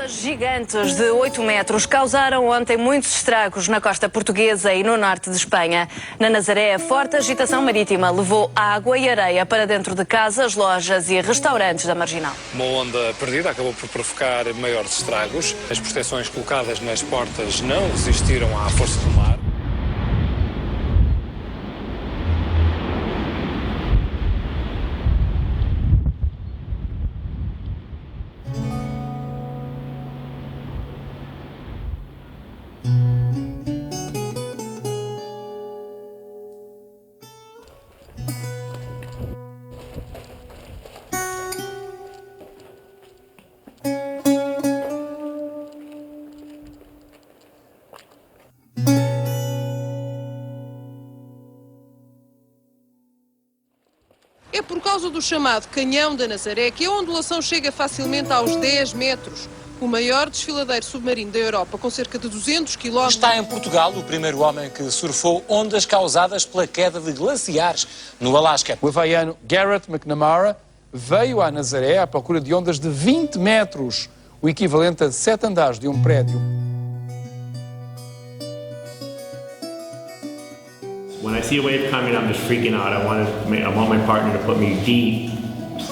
Ondas gigantes de 8 metros causaram ontem muitos estragos na costa portuguesa e no norte de Espanha. Na Nazaré, a forte agitação marítima levou água e areia para dentro de casas, lojas e restaurantes da Marginal. Uma onda perdida acabou por provocar maiores estragos. As proteções colocadas nas portas não resistiram à força do mar. É por causa do chamado Canhão da Nazaré que a ondulação chega facilmente aos 10 metros. O maior desfiladeiro submarino da Europa, com cerca de 200 km. Está em Portugal o primeiro homem que surfou ondas causadas pela queda de glaciares no Alasca. O hawaiano Garrett McNamara veio à Nazaré à procura de ondas de 20 metros, o equivalente a 7 andares de um prédio. When I see a wave coming, I'm just freaking out. I want my partner to put me deep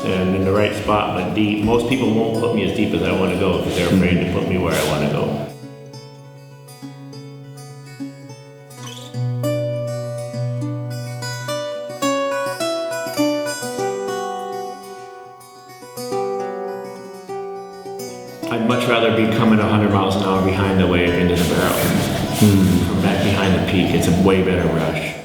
and in the right spot, but deep. Most people won't put me as deep as I want to go because they're afraid to put me where I want to go. I'd much rather be coming 100 miles an hour behind the wave into the barrel. From back behind the peak, it's a way better rush.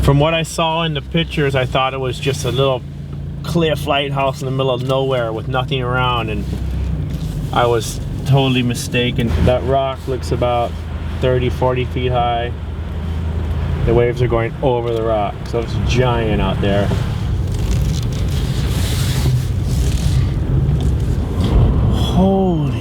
From what I saw in the pictures, I thought it was just a little cliff lighthouse in the middle of nowhere with nothing around, and I was totally mistaken. That rock looks about 30-40 feet high. The waves are going over the rock, so it's giant out there. Holy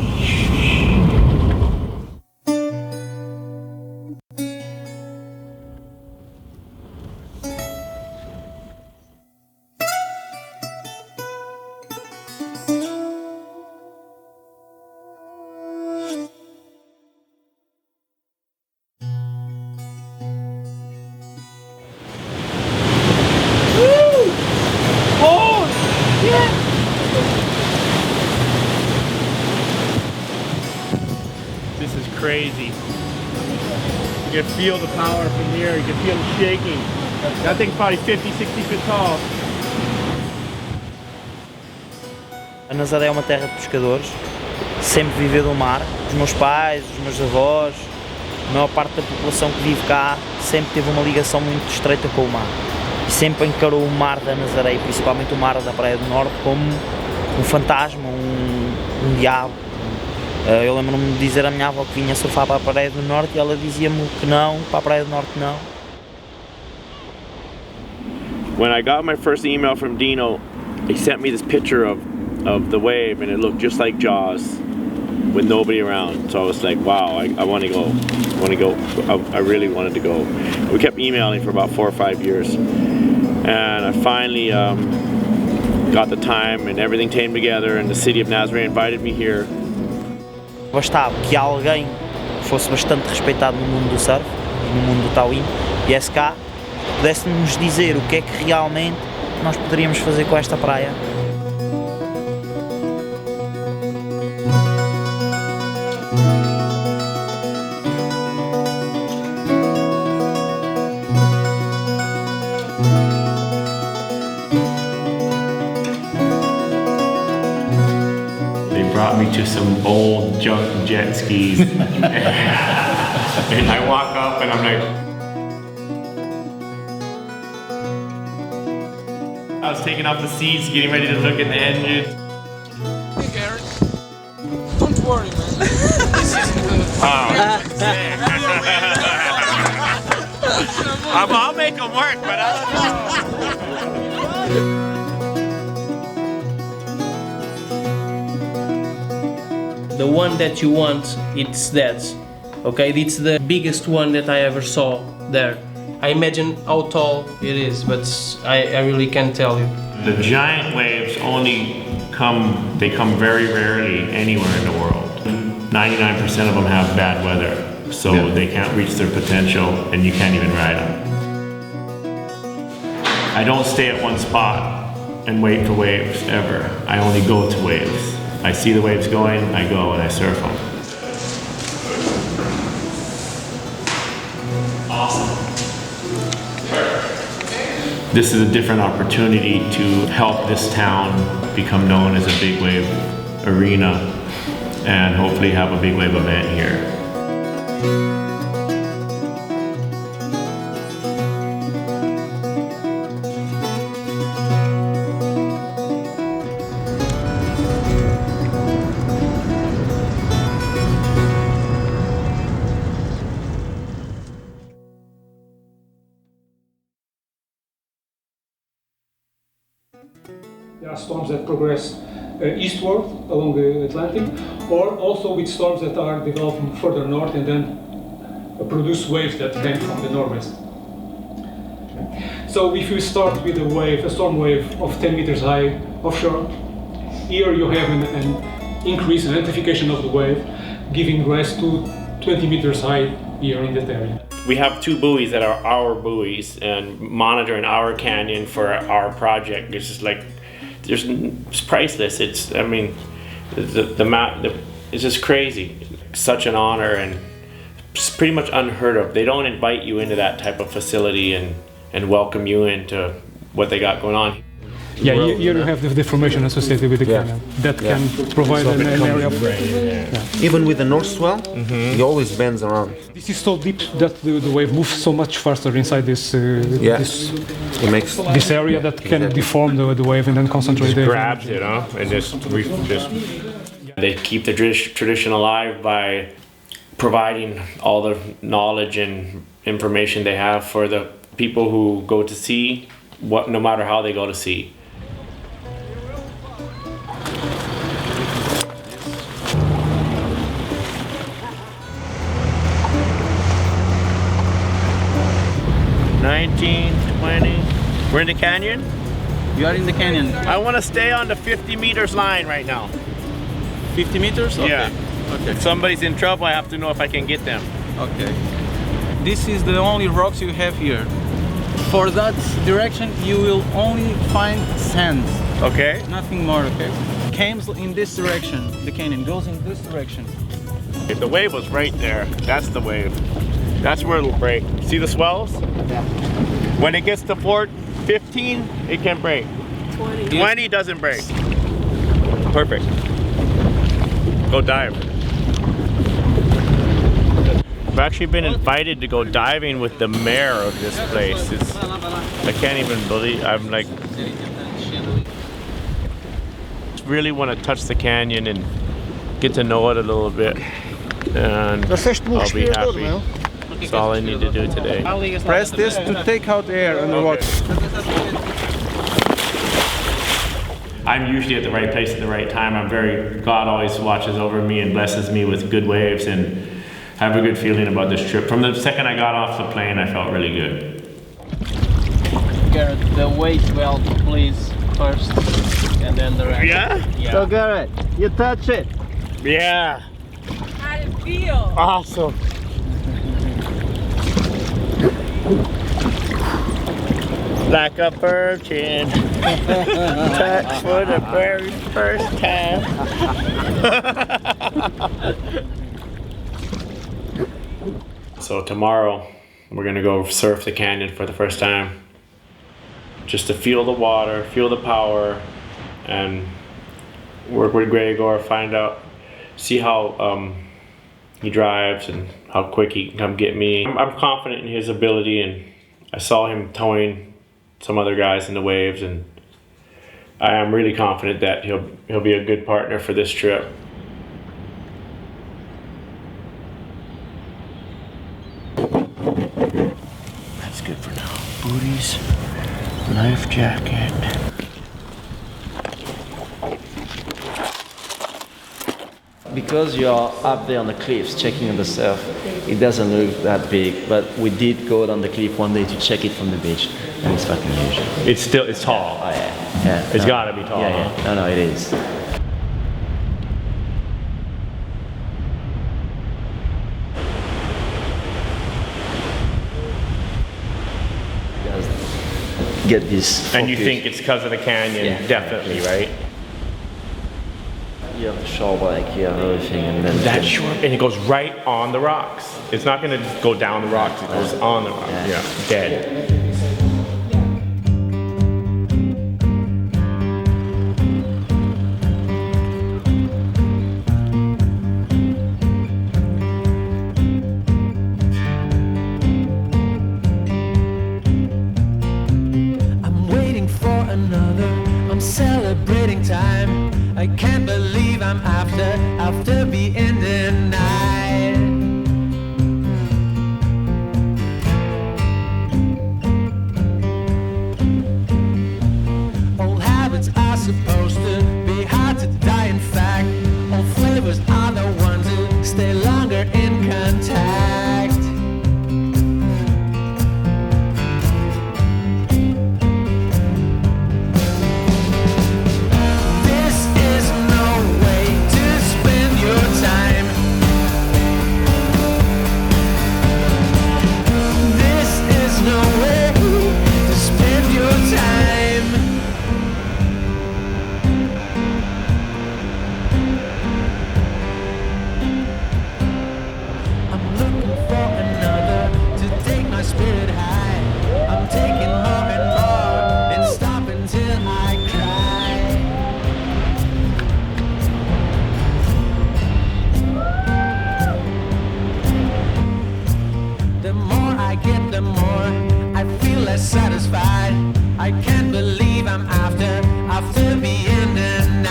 This is crazy. You can feel the power from here. You can feel it shaking. That thing's probably 50, 60 feet tall. A Nazaré é uma terra de pescadores, sempre viveu do mar. Os meus pais, os meus avós, a maior parte da população que vive cá sempre teve uma ligação muito estreita com o mar. E sempre encarou o mar da Nazaré, e principalmente o mar da Praia do Norte, como um fantasma, um diabo. Eu lembro-me de dizer à minha avó que vinha surfar para a Praia do Norte e ela dizia-me que não, para a Praia do Norte não. When I got my first email from Dino, he sent me this picture of the wave, and it looked just like Jaws with nobody around. So I was like, wow, I want to go. I want to go. I really wanted to go. We kept emailing for about 4 or 5 years, and I finally got the time and everything came together, and the city of Nazaré invited me here. Bastava que alguém fosse bastante respeitado no mundo do surf e no mundo do tauim, viesse cá, pudesse nos dizer o que é que realmente nós poderíamos fazer com esta praia. Brought me to some old junk jet skis. And I walk up and I'm like, I was taking off the seats, getting ready to look at the engine. Hey, Garrett. Don't worry, man. This isn't good. I'll make them work, but I don't know. The one that you want, it's that. Okay, it's the biggest one that I ever saw there. I imagine how tall it is, but I really can't tell you. The giant waves only come very rarely anywhere in the world. 99% of them have bad weather, so they can't reach their potential and you can't even ride them. I don't stay at one spot and wait for waves ever. I only go to waves. I see the waves going, I go and I surf them. Awesome. This is a different opportunity to help this town become known as a big wave arena and hopefully have a big wave event here. There are storms that progress eastward along the Atlantic, or also with storms that are developing further north and then produce waves that came from the northwest. So if you start with a storm wave of 10 meters high offshore, here you have an increase in amplification of the wave, giving rise to 20 meters high here in that area. We have two buoys that are our buoys and monitoring our canyon for our project. It's just like, it's priceless. It's, I mean, it's just crazy. Such an honor and it's pretty much unheard of. They don't invite you into that type of facility and welcome you into what they got going on. Yeah, here you have the deformation associated with the canyon that can provide an area of... Even with the north swell, it always bends around. This is so deep that the wave moves so much faster inside this this area that can deform the wave and then concentrate. Just grabs it, and just. They keep the tradition alive by providing all the knowledge and information they have for the people who go to sea, no matter how they go to sea. We're in the canyon? You are in the canyon. I want to stay on the 50 meters line right now. 50 meters? Okay. Yeah. Okay. If somebody's in trouble, I have to know if I can get them. Okay. This is the only rocks you have here. For that direction, you will only find sand. Okay. Nothing more, okay? Comes in this direction. The canyon goes in this direction. If the wave was right there, that's the wave. That's where it'll break. See the swells? Yeah. When it gets to 15, it can break. 20 doesn't break. Perfect. Go dive. I've actually been invited to go diving with the mayor of this place. I can't even believe, I'm like, really want to touch the canyon and get to know it a little bit. And I'll be happy. That's all I need to do today. Press this to take out air underwater. I'm usually at the right place at the right time. God always watches over me and blesses me with good waves, and I have a good feeling about this trip. From the second I got off the plane, I felt really good. Garrett, the waist weld, please, first, and then the rest. Yeah? So Garrett, you touch it. Yeah. How did it feel? Awesome. Like a virgin, touch for the very first time. So tomorrow, we're gonna go surf the canyon for the first time. Just to feel the water, feel the power, and work with Gregor, see how he drives and how quick he can come get me. I'm confident in his ability, and I saw him towing some other guys in the waves, and I am really confident that he'll be a good partner for this trip. That's good for now. Booties, life jacket. Because you're up there on the cliffs checking on the surf, it doesn't look that big, but we did go down the cliff one day to check it from the beach, and it's fucking huge. It's tall. Oh yeah. It's gotta be tall. Yeah. No, it is. Get this focus. And you think it's because of the canyon? Yeah. Definitely, right? You have the shore bike, you have everything, and then That shore, and it goes right on the rocks. It's not going to just go down the rocks, it goes on the rocks. Yeah, dead. I'm waiting for another, I'm celebrating time. I can't believe I'm after being denied. Old habits are supposed to be hard to die. In fact, old flavors are the ones who stay longer in contact. This is no way to spend your time. This is no way to spend your time. I'm looking for another to take my spirit high. I'm taking more and more and stop until I cry. The more I get, the more I feel less satisfied. I can't believe I'm after being denied.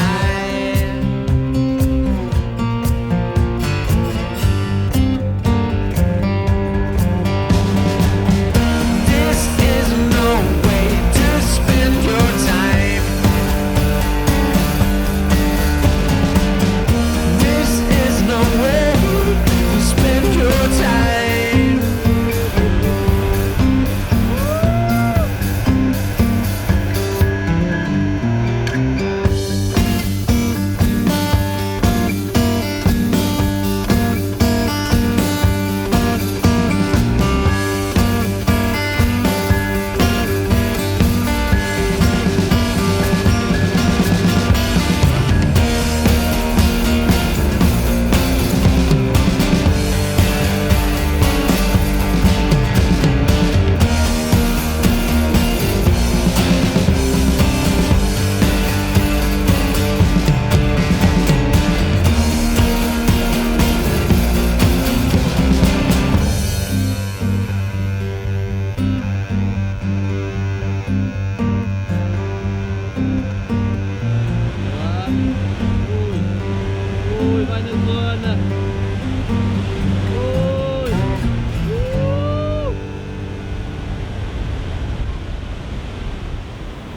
This is no way to spend your time. This is no way to spend your time.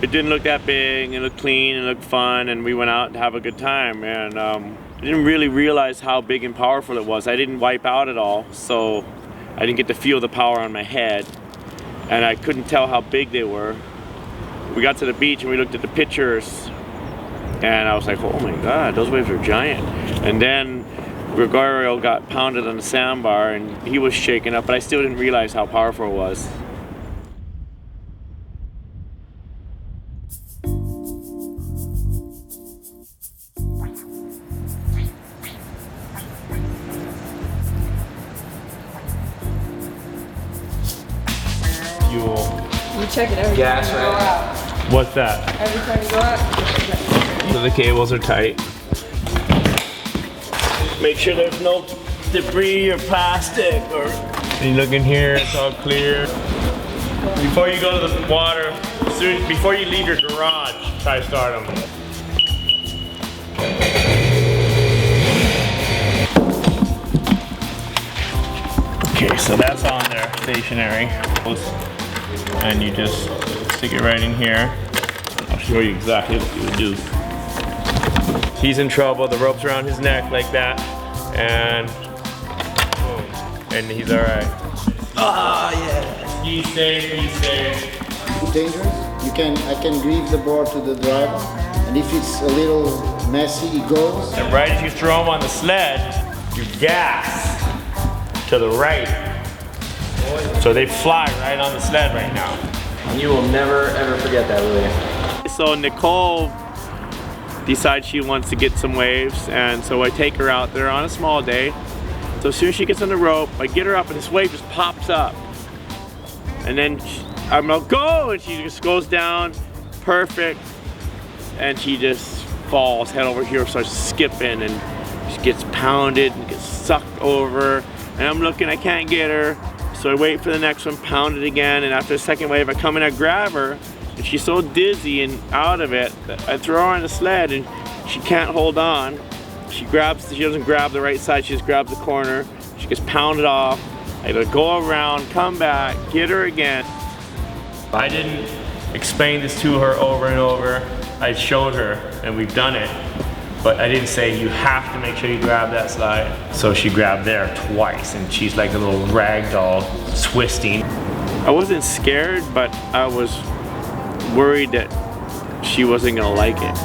It didn't look that big, it looked clean, it looked fun, and we went out to have a good time. And I didn't really realize how big and powerful it was. I didn't wipe out at all, so I didn't get to feel the power on my head, and I couldn't tell how big they were. We got to the beach and we looked at the pictures, and I was like, oh my God, those waves are giant. And then Gregorio got pounded on the sandbar and he was shaken up, but I still didn't realize how powerful it was. You check it every time you go out. What's that? Every time you go out. So the cables are tight. Make sure there's no debris or plastic or... You look in here, it's all clear. Before you go to the water, before you leave your garage, much. Try start them. Okay, so that's on there, stationary. And you just stick it right in here. I'll show you exactly what you would do. He's in trouble, the rope's around his neck like that, and boom, and he's all right. Ah, yeah. He's safe, he's safe. Dangerous. I can grieve the board to the driver, and if it's a little messy, it goes. And right as you throw him on the sled, you gas to the right. So they fly right on the sled right now. You will never ever forget that, will you? So Nicole decides she wants to get some waves, and so I take her out there on a small day. So as soon as she gets on the rope, I get her up and this wave just pops up. And then I'm like, go! And she just goes down, perfect. And she just falls head over here, starts skipping, and she gets pounded and gets sucked over. And I'm looking, I can't get her. So I wait for the next one, pound it again, and after the second wave, I come in, I grab her, and she's so dizzy and out of it that I throw her on the sled, and she can't hold on. She doesn't grab the right side, she just grabs the corner. She gets pounded off. I gotta go around, come back, get her again. I didn't explain this to her over and over. I showed her, and we've done it. But I didn't say you have to make sure you grab that slide. So she grabbed there twice, and she's like a little rag doll twisting. I wasn't scared, but I was worried that she wasn't gonna like it.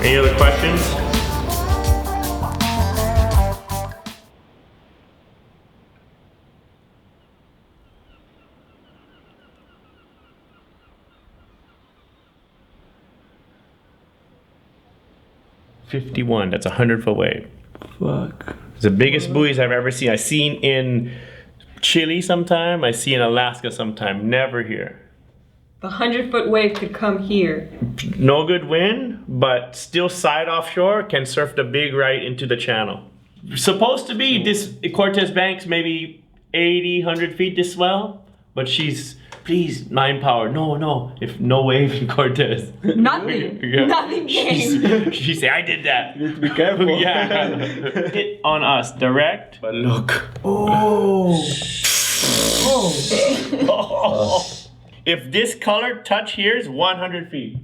Any other questions? $51, that's a 100-foot wave. Fuck. It's the biggest buoys I've ever seen. I've seen in Chile sometime, I see in Alaska sometime, never here. The 100-foot wave could come here. No good wind, but still side offshore, can surf the big right into the channel. Supposed to be this Cortez Banks maybe 80, 100 feet this swell, but she's, please, 9 power. No, if no wave in Cortez. Nothing. Yeah. Nothing came. She said, I did that. You need to be careful. Yeah. Hit on us, direct, but look. Oh. Oh. If this color touch here is 100 feet.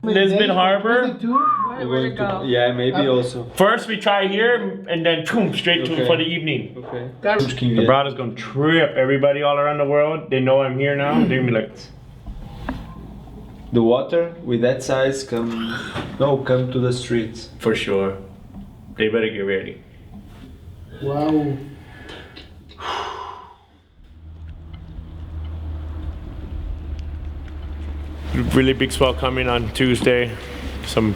Lisbon Harbor. Where'd it go? Yeah, maybe also. First we try here and then boom, straight to for the evening. Okay. The brother's gonna trip everybody all around the world. They know I'm here now. They're gonna be like, The water with that size come to the streets. for sure. They better get ready. Wow. Really big swell coming on Tuesday. Some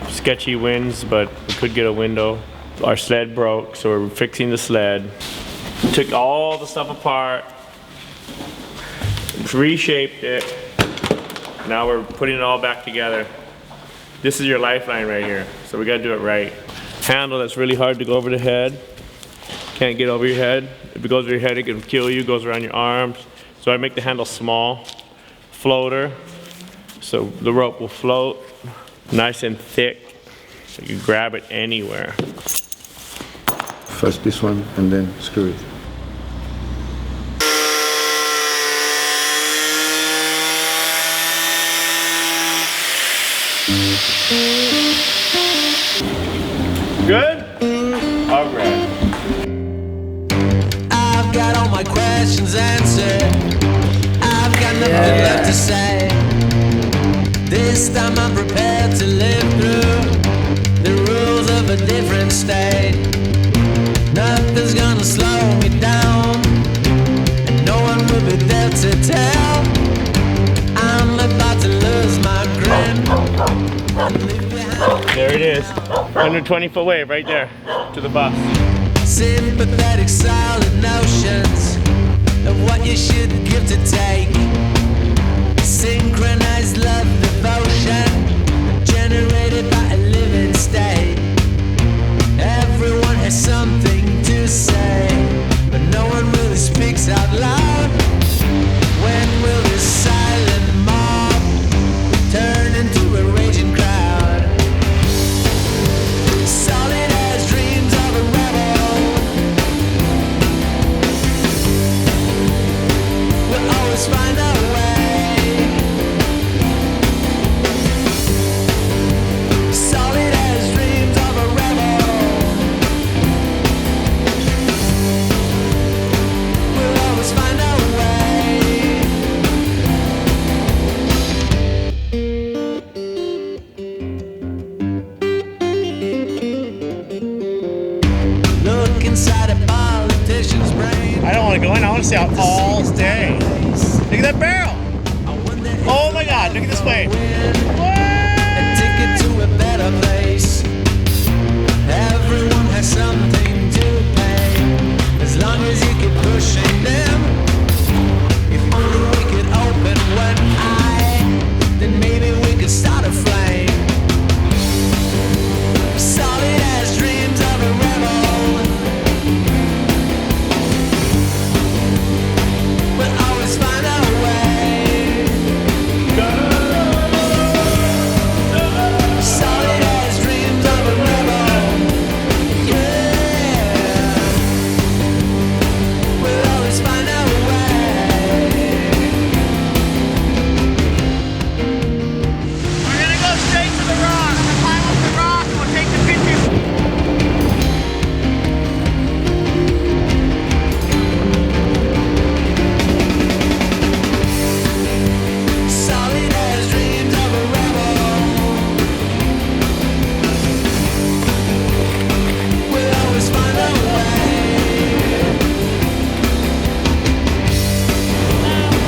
sketchy winds, but we could get a window. Our sled broke, so we're fixing the sled. Took all the stuff apart, reshaped it. Now we're putting it all back together. This is your lifeline right here, so we gotta do it right. Handle that's really hard to go over the head. Can't get over your head. If it goes over your head, it can kill you. It goes around your arms. So I make the handle small. Floater. So the rope will float nice and thick, so you can grab it anywhere. First this one and then screw it. Good? All right. I've got all my questions answered. I've got nothing left to say. This time I'm prepared to live through the rules of a different state. Nothing's gonna slow me down, and no one will be there to tell. I'm about to lose my grip. There it is. 120-foot wave right there to the bus. Sympathetic solid notions of what you should give to take. going? I want to stay out all day. Look at that barrel. Oh my God, look at this wave. A ticket to a better place. Everyone has something to pay. As long as you keep pushing them. If only we could open one eye, then maybe we could start a flame. Solid as dreams of a rebel. We'll always find a way. Solid as dreams of a rebel. Yeah. We'll always find a way. We're gonna go straight to the rock. I'm gonna climb up the rock and we'll take the picture. Solid as dreams of a rebel. We'll always find a way.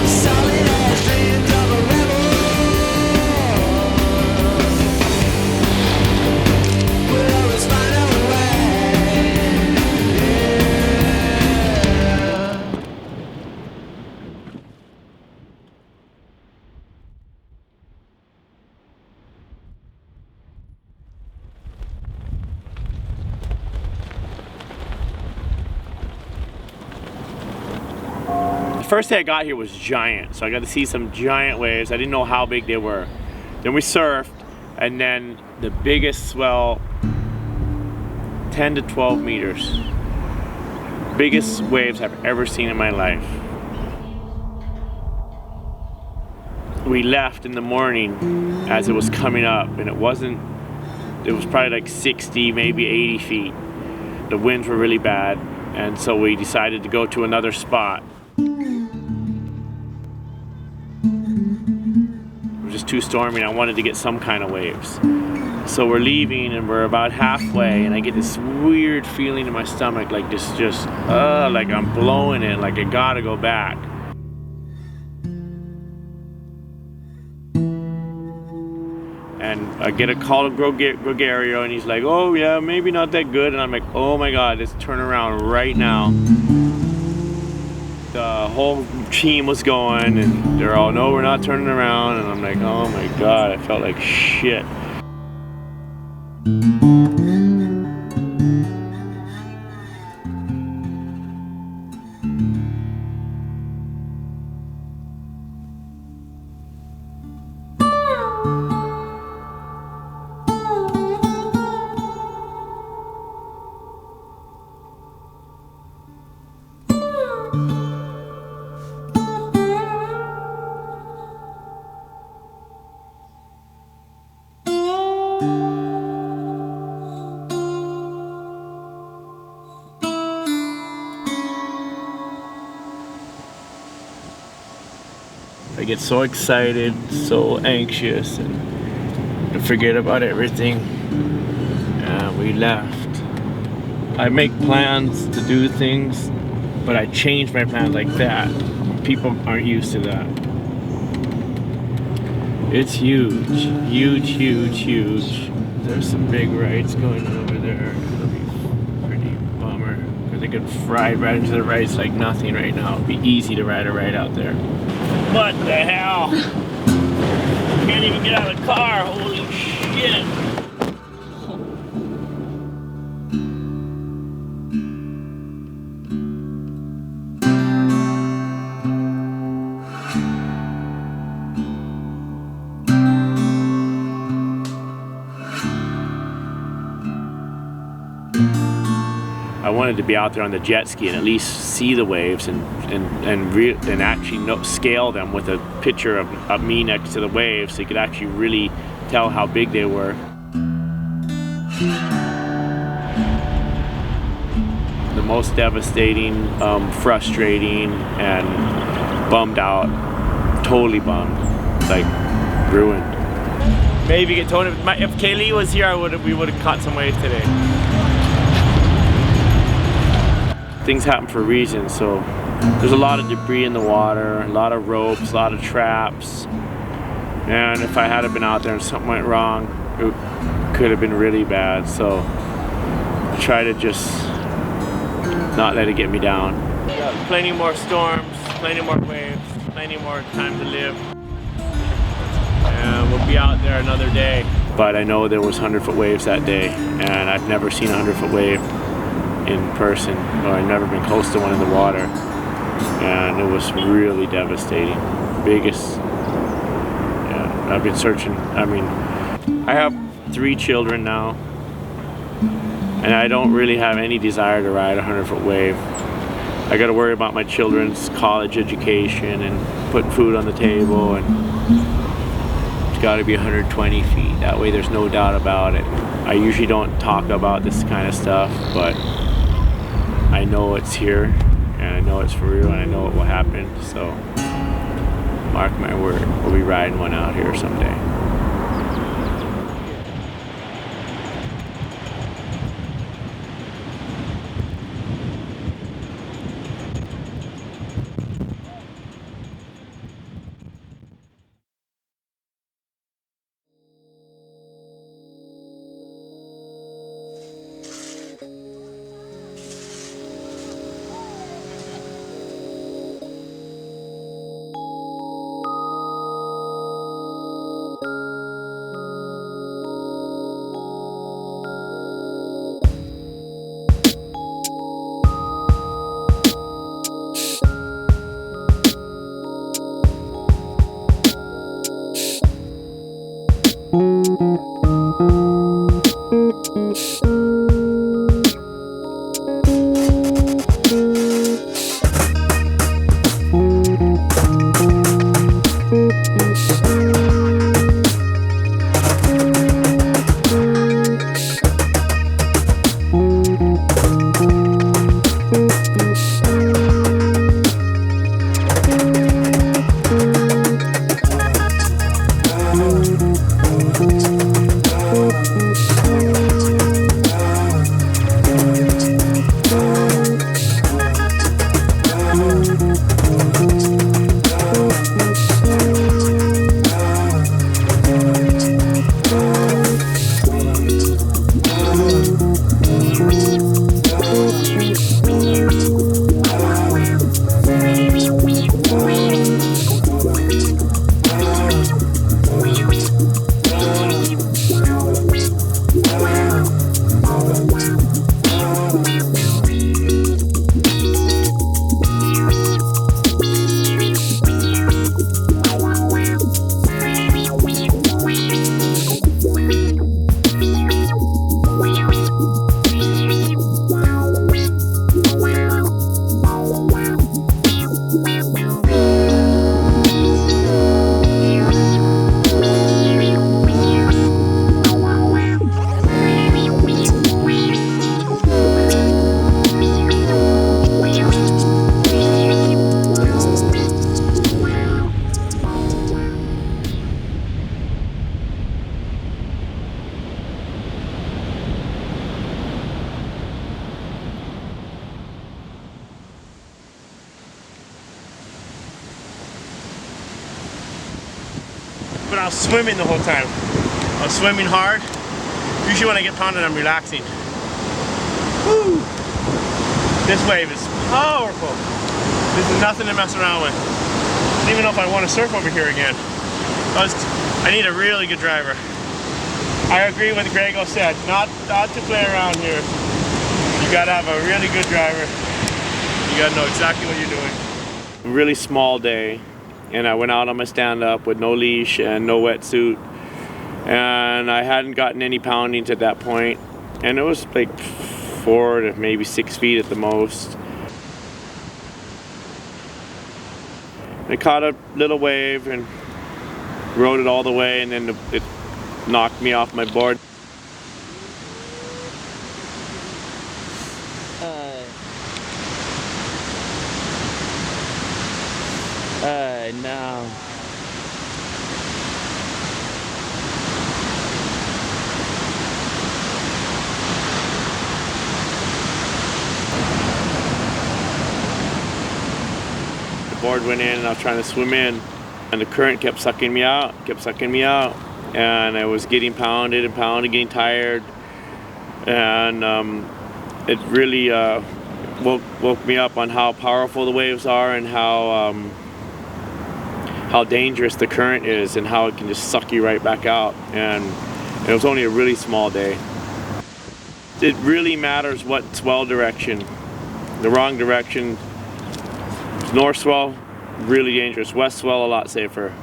Solid as dreams of a rebel. We'll always find a way. The first day I got here was giant, so I got to see some giant waves. I didn't know how big they were. Then we surfed, and then the biggest swell, 10 to 12 meters. Biggest waves I've ever seen in my life. We left in the morning as it was coming up, and it was probably like 60, maybe 80 feet. The winds were really bad, and so we decided to go to another spot. It was just too stormy and I wanted to get some kind of waves. So we're leaving and we're about halfway and I get this weird feeling in my stomach, like like I'm blowing it, like I gotta go back. And I get a call to Gregorio and he's like, oh yeah, maybe not that good. And I'm like, oh my God, let's turn around right now. The whole team was going and they're all, no, we're not turning around. And I'm like, oh my God, I felt like shit. I get so excited, so anxious, and forget about everything. We left. I make plans to do things, but I change my plans like that. People aren't used to that. It's huge, huge, huge, huge. There's some big rides going on over there. It'll be pretty bummer, because they could ride right into the rides like nothing right now. It'd be easy to ride a ride out there. What the hell? Can't even get out of the car, holy shit. I wanted to be out there on the jet ski and at least see the waves and actually scale them with a picture of me next to the waves, so you could actually really tell how big they were. The most devastating, frustrating, and bummed out, totally bummed, like ruined. Maybe get told if Kaylee was here, we would have caught some waves today. Things happen for a reason, so there's a lot of debris in the water, a lot of ropes, a lot of traps. And if I had been out there and something went wrong, it could have been really bad. So I try to just not let it get me down. Got plenty more storms, plenty more waves, plenty more time to live. And we'll be out there another day. But I know there was 100-foot waves that day, and I've never seen a 100-foot wave in person, or I've never been close to one in the water. And it was really devastating. Biggest, yeah, I've been searching. I mean, I have 3 children now, and I don't really have any desire to ride a 100-foot wave. I got to worry about my children's college education and put food on the table, and it's got to be 120 feet. That way there's no doubt about it. I usually don't talk about this kind of stuff, but I know it's here, and I know it's for real, and I know it will happen. So mark my word, we'll be riding one out here someday. But I was swimming the whole time. I was swimming hard. Usually when I get pounded, I'm relaxing. Woo! This wave is powerful. This is nothing to mess around with. I don't even know if I want to surf over here again. I need a really good driver. I agree with Grego said, not to play around here. You gotta have a really good driver. You gotta know exactly what you're doing. A really small day, and I went out on my stand-up with no leash and no wetsuit, and I hadn't gotten any poundings at that point, and it was like 4 to maybe 6 feet at the most. I caught a little wave and rode it all the way, and then it knocked me off my board. No. The board went in and I was trying to swim in, and the current kept sucking me out, and I was getting pounded, getting tired, and it really woke me up on how powerful the waves are and how dangerous the current is and how it can just suck you right back out. And it was only a really small day. It really matters what swell direction. The wrong direction, north swell, really dangerous. West swell, a lot safer.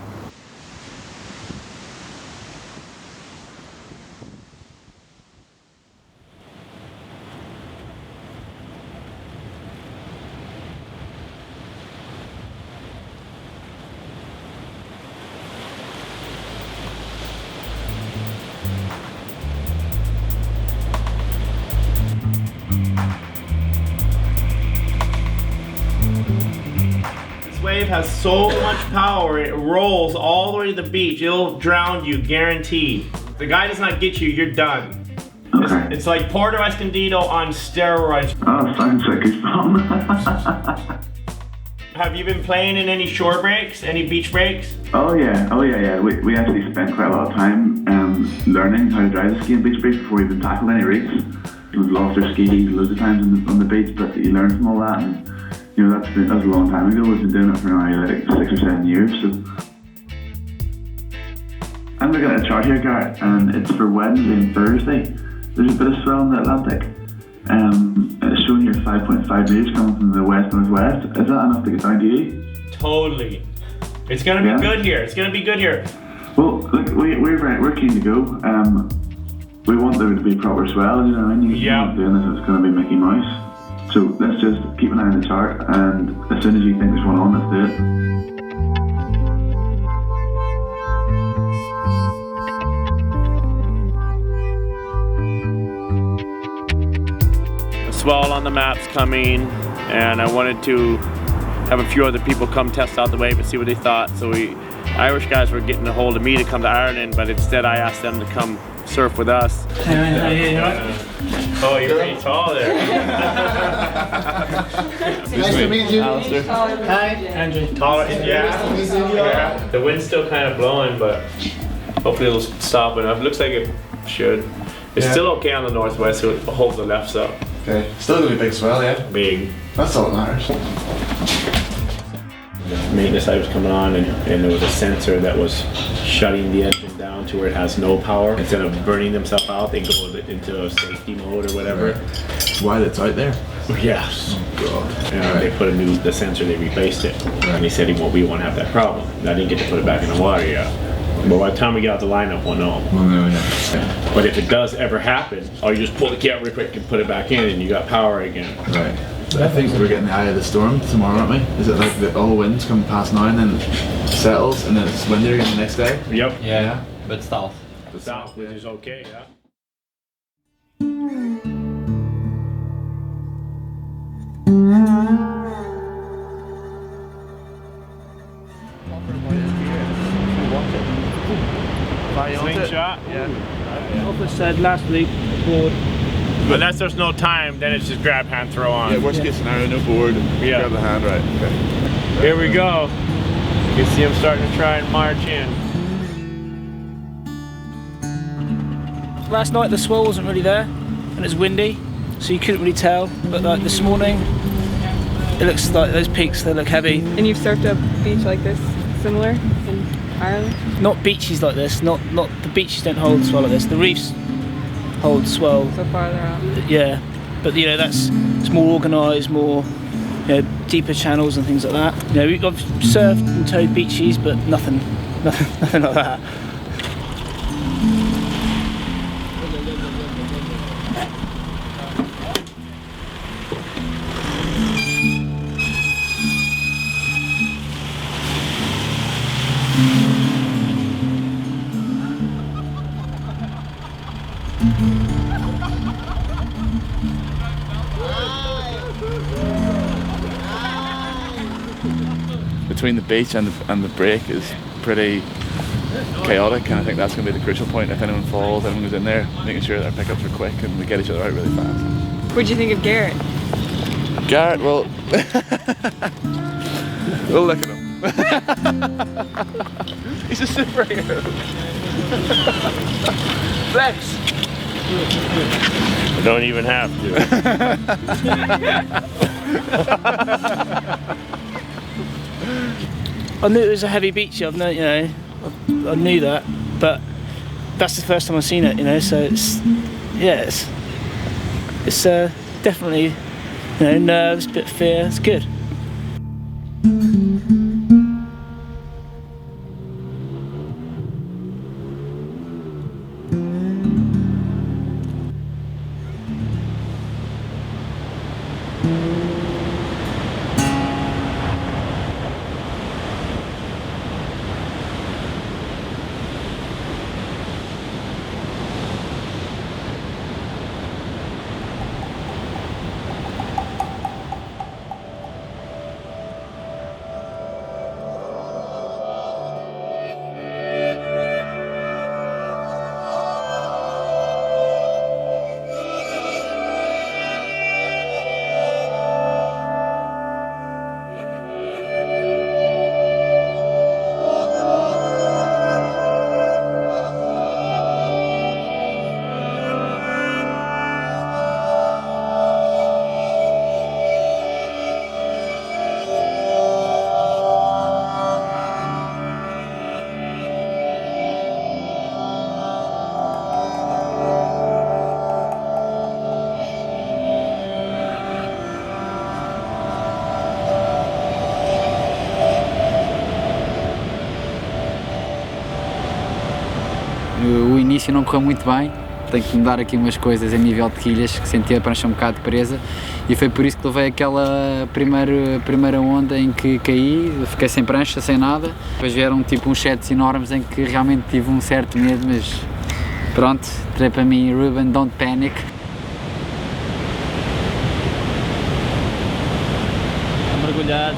Wave has so much power, it rolls all the way to the beach. It'll drown you, guaranteed. If the guy does not get you, you're done. Okay. It's like Puerto Escondido on steroids. Oh, sounds like it's fun. Have you been playing in any shore breaks, any beach breaks? Oh yeah. We actually spent quite a lot of time learning how to drive the ski and beach breaks before we even tackled any reefs. We've lost our skis loads of times on the beach, but you learn from all that. And, you know, that was a long time ago. We've been doing it for now like 6 or 7 years. So I'm looking at a chart here, Garrett, and it's for Wednesday and Thursday. There's a bit of swell in the Atlantic. It's showing here 5.5 meters coming from the west northwest. Is that enough to get down to you? Totally. It's gonna be good here. It's gonna be good here. Well, look, we're keen to go. We want there to be proper swell. You know, and you're not doing this, it's gonna be Mickey Mouse. So let's just keep an eye on the chart, and as soon as you think there's one on, let's do it. A swell on the map's coming, and I wanted to have a few other people come test out the wave and see what they thought. So Irish guys were getting a hold of me to come to Ireland, but instead I asked them to come surf with us. Oh, you're pretty tall there. Nice to meet you. Alistair. Hi. Andrew. Taller, yeah. The wind's still kind of blowing, but hopefully it'll stop enough. It looks like it should. It's still okay on the northwest, so it holds the lefts up. Okay. Still gonna be big swell, yeah? Big. That's all that matters. The maintenance light was coming on, and there was a sensor that was shutting the engine down to where it has no power. Instead of burning themselves out, they go into a safety mode or whatever. Why that's out there? Yes. Oh God. And they put the sensor, they replaced it. And he said we won't have that problem. And I didn't get to put it back in the water yet. But by the time we get out the lineup, we'll know. But if it does ever happen, you just pull the kit out real quick and put it back in, and you got power again. Right. I think we're getting the eye of the storm tomorrow, aren't we? Is it like all the winds come past now and then it settles and then it's windy again the next day? Yep. Yeah, but south. The south, which is okay, yeah. Slingshot? Yeah. Officer said last week, board. Unless there's no time, then it's just grab, hand, throw on. Yeah, worst case scenario, no board, grab the hand, right, okay. Here we go. You can see him starting to try and march in. Last night the swell wasn't really there, and it's windy, so you couldn't really tell, but like this morning, it looks like those peaks, they look heavy. And you've surfed a beach like this, similar, in Ireland? Not beaches like this, not the beaches don't hold swell like this, the reefs hold swell. So farther out. Yeah, but you know, it's more organised, more, you know, deeper channels and things like that. You know, I've surfed and towed beaches, but nothing like that. Between the beach and the break is pretty chaotic, and I think that's going to be the crucial point. If anyone falls, anyone goes in there, making sure that our pickups are quick and we get each other out really fast. What'd you think of Garrett? Garrett, well, We'll look at him. He's a superhero. Flex. I don't even have to. I knew it was a heavy beach. I knew that, but that's the first time I've seen it. So it's definitely nerves, bit of fear. It's good. O início não correu muito bem, tenho que mudar aqui umas coisas a nível de quilhas, que senti a prancha um bocado presa e foi por isso que levei aquela primeira onda em que caí, fiquei sem prancha, sem nada. Depois vieram tipo uns sets enormes em que realmente tive um certo medo, mas pronto, tirei para mim, Ruben, don't panic. A mergulhar,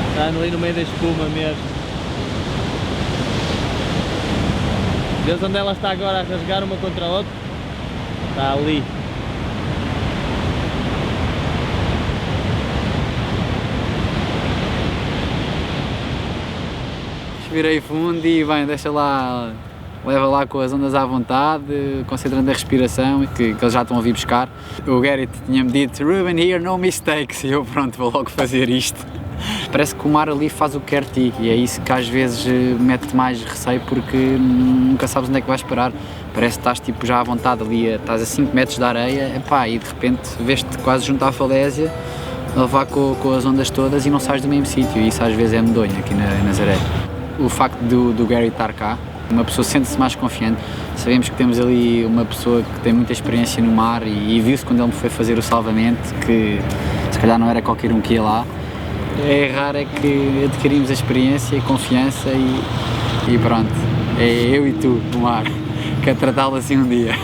está ali no meio da espuma mesmo. Vês onde ela está agora a rasgar uma contra a outra? Está ali. Respirei fundo e bem, deixa lá, leva lá com as ondas à vontade, concentrando a respiração, que eles já estão a vir buscar. O Garrett tinha-me dito, Ruben, here no mistakes, e eu pronto, vou logo fazer isto. Parece que o mar ali faz o que quer de ti e é isso que às vezes mete mais receio porque nunca sabes onde é que vais parar. Parece que estás tipo, já à vontade ali, estás a 5 metros da areia e de repente vês-te quase junto à falésia, a levar com as ondas todas e não sais do mesmo sítio e isso às vezes é medonho aqui na Nazaré. O facto do Gary estar cá, uma pessoa sente-se mais confiante, sabemos que temos ali uma pessoa que tem muita experiência no mar e viu-se quando ele me foi fazer o salvamento que se calhar não era qualquer um que ia lá. É raro é que adquirimos a experiência e confiança e pronto, é eu e tu no mar, quero tratá-lo assim um dia.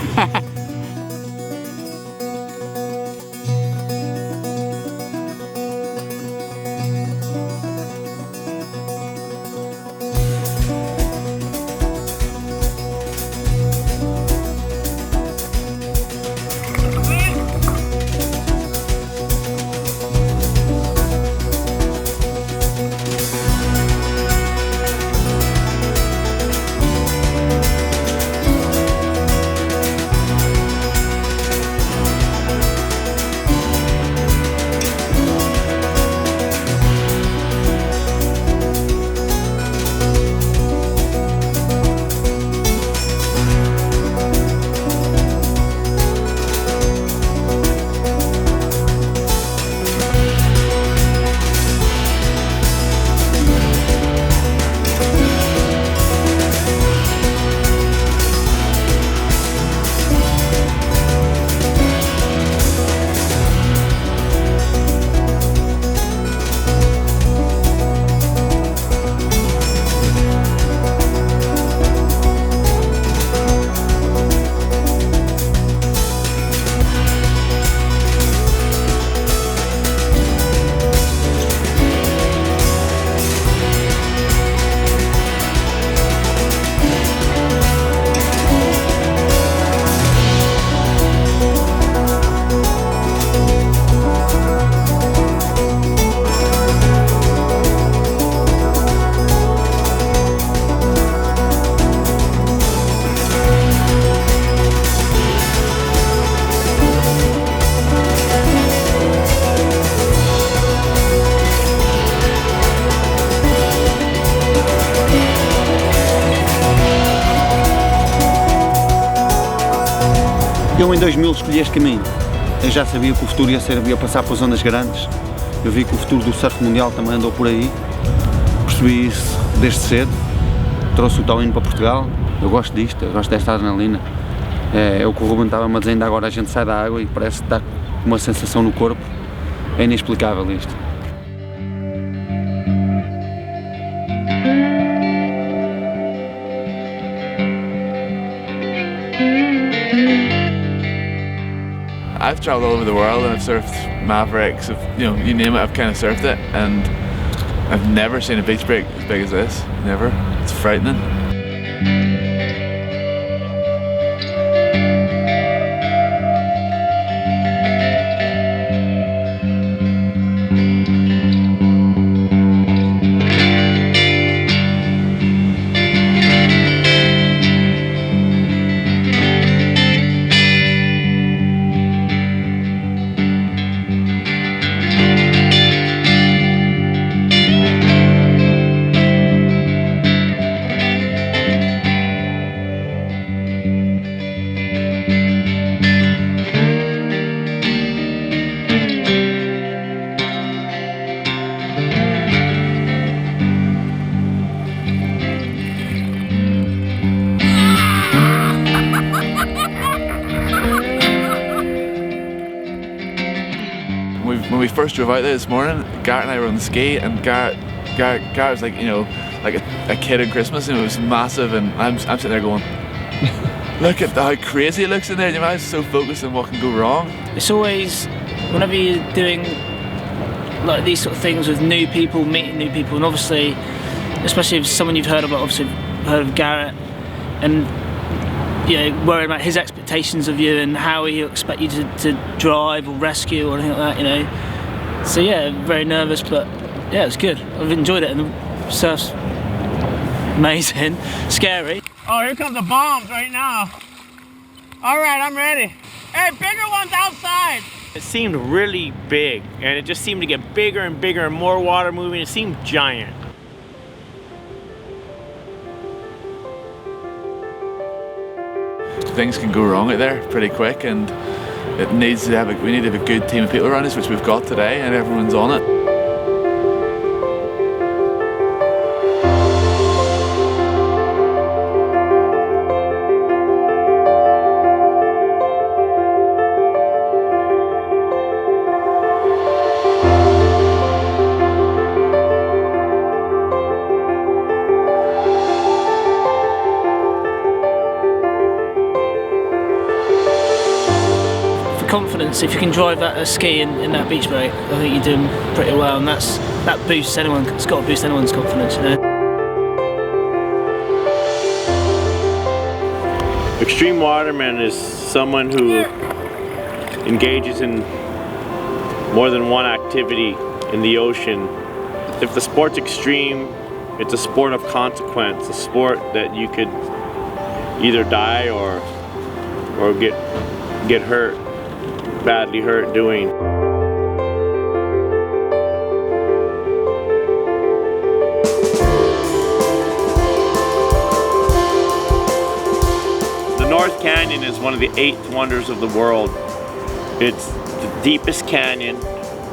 Eu em 2000 escolhi este caminho. Eu já sabia que o futuro ia passar pelas ondas grandes. Eu vi que o futuro do surf mundial também andou por aí. Percebi isso desde cedo. Trouxe o Hawaiian para Portugal. Eu gosto disto, eu gosto desta adrenalina. É o que o Ruben estava-me a dizer, ainda agora a gente sai da água e parece que está com uma sensação no corpo. É inexplicável isto. I've travelled all over the world and I've surfed Mavericks, you name it, I've kind of surfed it, and I've never seen a beach break as big as this, never. It's frightening. When we first drove out there this morning, Garrett and I were on the ski, and Garrett was like, like a kid at Christmas, and it was massive, and I'm sitting there going, look at how crazy it looks in there. Your mind's so focused on what can go wrong. It's always, whenever you're doing like these sort of things with new people, meeting new people, and obviously, especially if someone you've heard about, obviously heard of Garrett, and worrying about his expectations of you and how he'll expect you to drive or rescue or anything like that, So yeah, very nervous, but yeah, it's good. I've enjoyed it, and the surf's amazing, scary. Oh, here comes the bombs right now. All right, I'm ready. Hey, bigger ones outside. It seemed really big, and it just seemed to get bigger and bigger and more water moving. It seemed giant. Things can go wrong out there pretty quick, and we need to have a good team of people around us, which we've got today, and everyone's on it. Confidence, if you can drive that ski in that beach break, I think you're doing pretty well, and that boosts anyone. It's got to boost anyone's confidence, Extreme waterman is someone who engages in more than one activity in the ocean. If the sport's extreme, it's a sport of consequence, a sport that you could either die or get hurt. Badly hurt doing. The North Canyon is one of the 8 wonders of the world. It's the deepest canyon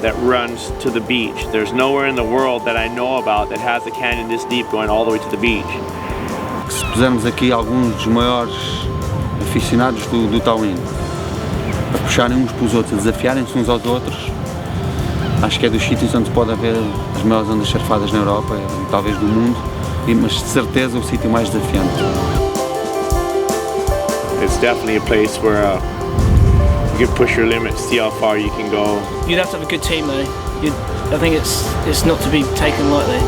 that runs to the beach. There's nowhere in the world that I know about that has a canyon this deep going all the way to the beach. Se pusermos aqui alguns dos maiores aficionados do Hawaiian, a puxarem uns pelos outros, a desafiarem-se uns aos outros, acho que é dos sítios onde pode haver as maiores ondas surfadas na Europa e talvez do mundo, mas de certeza o sítio mais desafiante. It's definitely a place where you can push your limits, see how far you can go. You'd have to have a good team though. I think it's not to be taken lightly.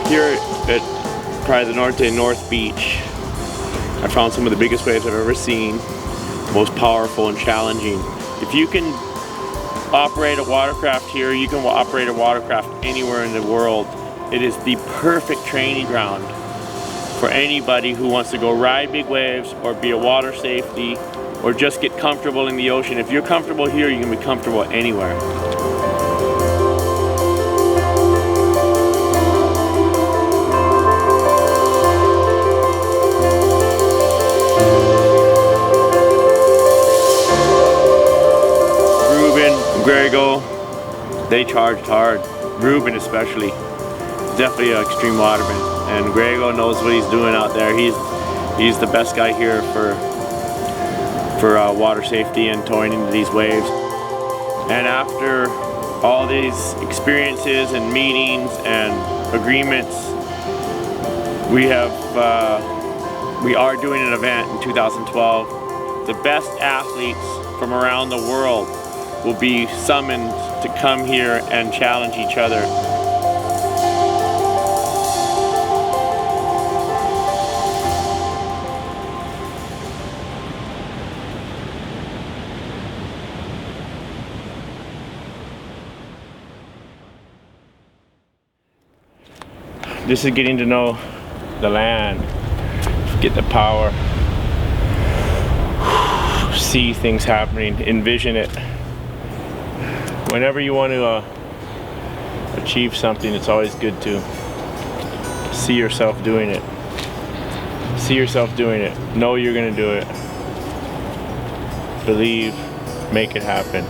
Here at Praia Norte, North Beach, I found some of the biggest waves I've ever seen. most powerful and challenging. If you can operate a watercraft here, you can operate a watercraft anywhere in the world. It is the perfect training ground for anybody who wants to go ride big waves or be a water safety or just get comfortable in the ocean. If you're comfortable here, you can be comfortable anywhere. Grego, they charged hard. Ruben especially, definitely an extreme waterman. And Grego knows what he's doing out there. He's the best guy here for water safety and towing into these waves. And after all these experiences and meetings and agreements, we are doing an event in 2012. The best athletes from around the world will be summoned to come here and challenge each other. This is getting to know the land, get the power, see things happening, envision it. Whenever you want to achieve something, it's always good to see yourself doing it. See yourself doing it. Know you're going to do it. Believe, make it happen.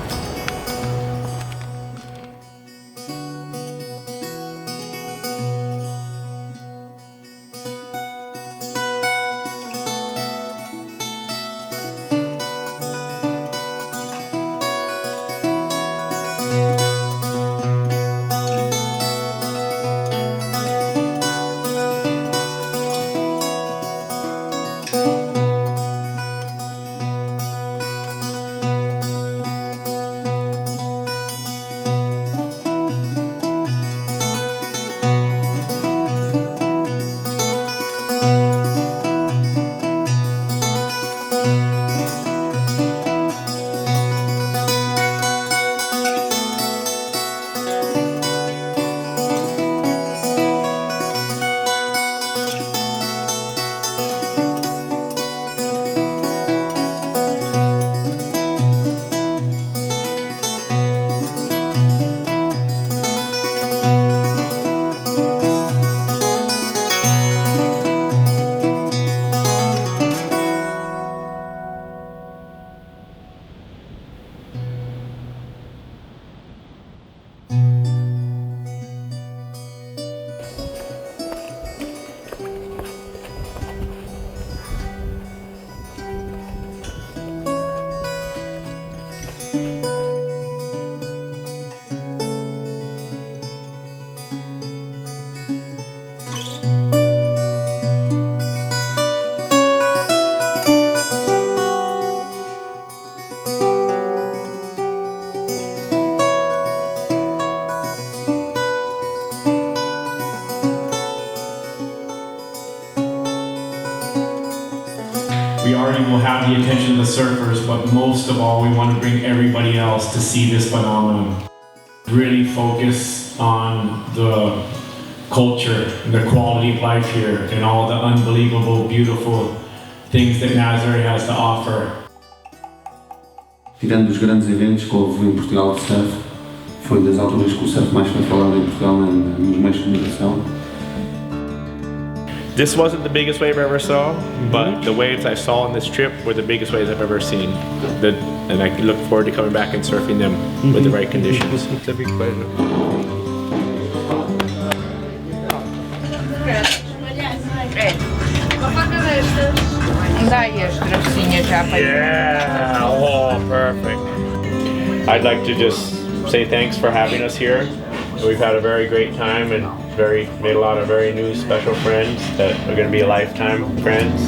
We already will have the attention of the surfers, but most of all, we want to bring everybody else to see this phenomenon. Really focus on the culture and the quality of life here and all the unbelievable, beautiful things that Nazaré has to offer. Tirando os grandes eventos que houve em Portugal de surf, foi das alturas que o surf mais foi falado em Portugal nos meios de comunicação. This wasn't the biggest wave I ever saw, but the waves I saw on this trip were the biggest waves I've ever seen. And I look forward to coming back and surfing them with the right conditions. It's a big pleasure. Yeah, oh, perfect. I'd like to just say thanks for having us here. We've had a very great time and made a lot of very new special friends that are going to be lifetime friends.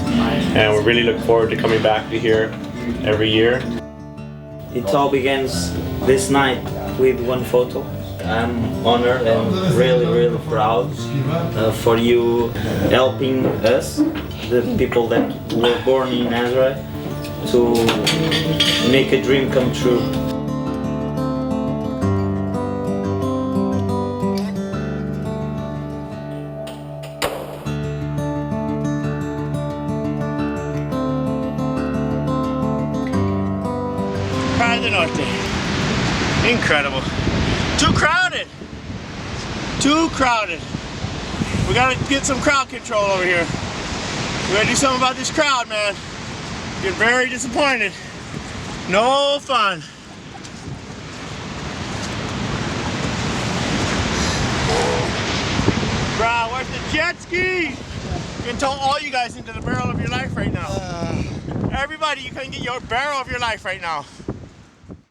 And we really look forward to coming back to here every year. It all begins this night with one photo. I'm honored and really proud for you helping us, the people that were born in Nazaré, to make a dream come true. Praia Norte. Incredible. Too crowded. Too crowded. We gotta get some crowd control over here. We gotta do something about this crowd, man. Get very disappointed. No fun. Bruh, where's the jet ski? You can tow all you guys into the barrel of your life right now. Everybody, you can get your barrel of your life right now.